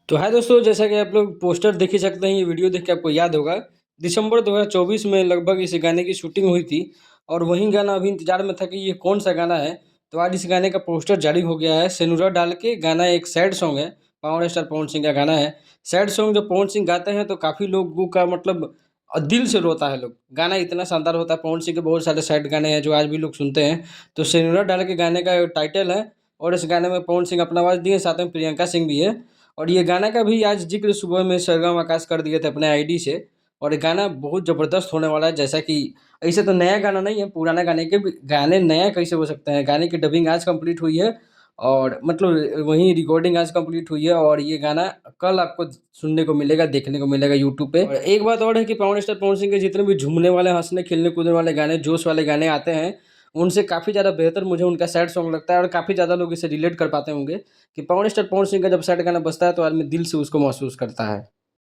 तो हाय दोस्तों, जैसा कि आप लोग पोस्टर देख ही सकते हैं, ये वीडियो देख के आपको याद होगा। दिसंबर 2024 में लगभग इस गाने की शूटिंग हुई थी और वही गाना अभी इंतजार में था कि ये कौन सा गाना है। तो आज इस गाने का पोस्टर जारी हो गया है। सेनुरा डाल के गाना एक सैड सॉन्ग है, पावर स्टार पवन सिंह का गाना है। सैड सॉन्ग जब पवन सिंह गाते हैं तो काफ़ी लोगों का मतलब दिल से रोता है लोग। गाना इतना शानदार होता है। पवन सिंह के बहुत सारे सैड गाने हैं जो आज भी लोग सुनते हैं। तो सेनुरा डाल के गाने का टाइटल है और इस गाने में पवन सिंह अपना आवाज़ दिए, साथ में प्रियंका सिंह भी है। और ये गाना का भी आज जिक्र सुबह में सरगम आकाश कर दिए थे अपने आईडी से। और ये गाना बहुत ज़बरदस्त होने वाला है। जैसा कि ऐसे तो नया गाना नहीं है, पुराना गाने के भी गाने नया कैसे हो सकते हैं। गाने की डबिंग आज कंप्लीट हुई है और मतलब वहीं रिकॉर्डिंग आज कंप्लीट हुई है और ये गाना कल आपको सुनने को मिलेगा, देखने को मिलेगा यूट्यूब पे। और एक बात और है कि पावर स्टार पवन सिंह के जितने भी झूमने वाले, हंसने खेलने कूदने वाले गाने, जोश वाले गाने आते हैं, उनसे काफ़ी ज़्यादा बेहतर मुझे उनका सैड सॉन्ग लगता है। और काफ़ी ज़्यादा लोग इसे रिलेट कर पाते होंगे कि पावर स्टार पवन सिंह का जब सैड गाना बजता है तो आदमी दिल से उसको महसूस करता है।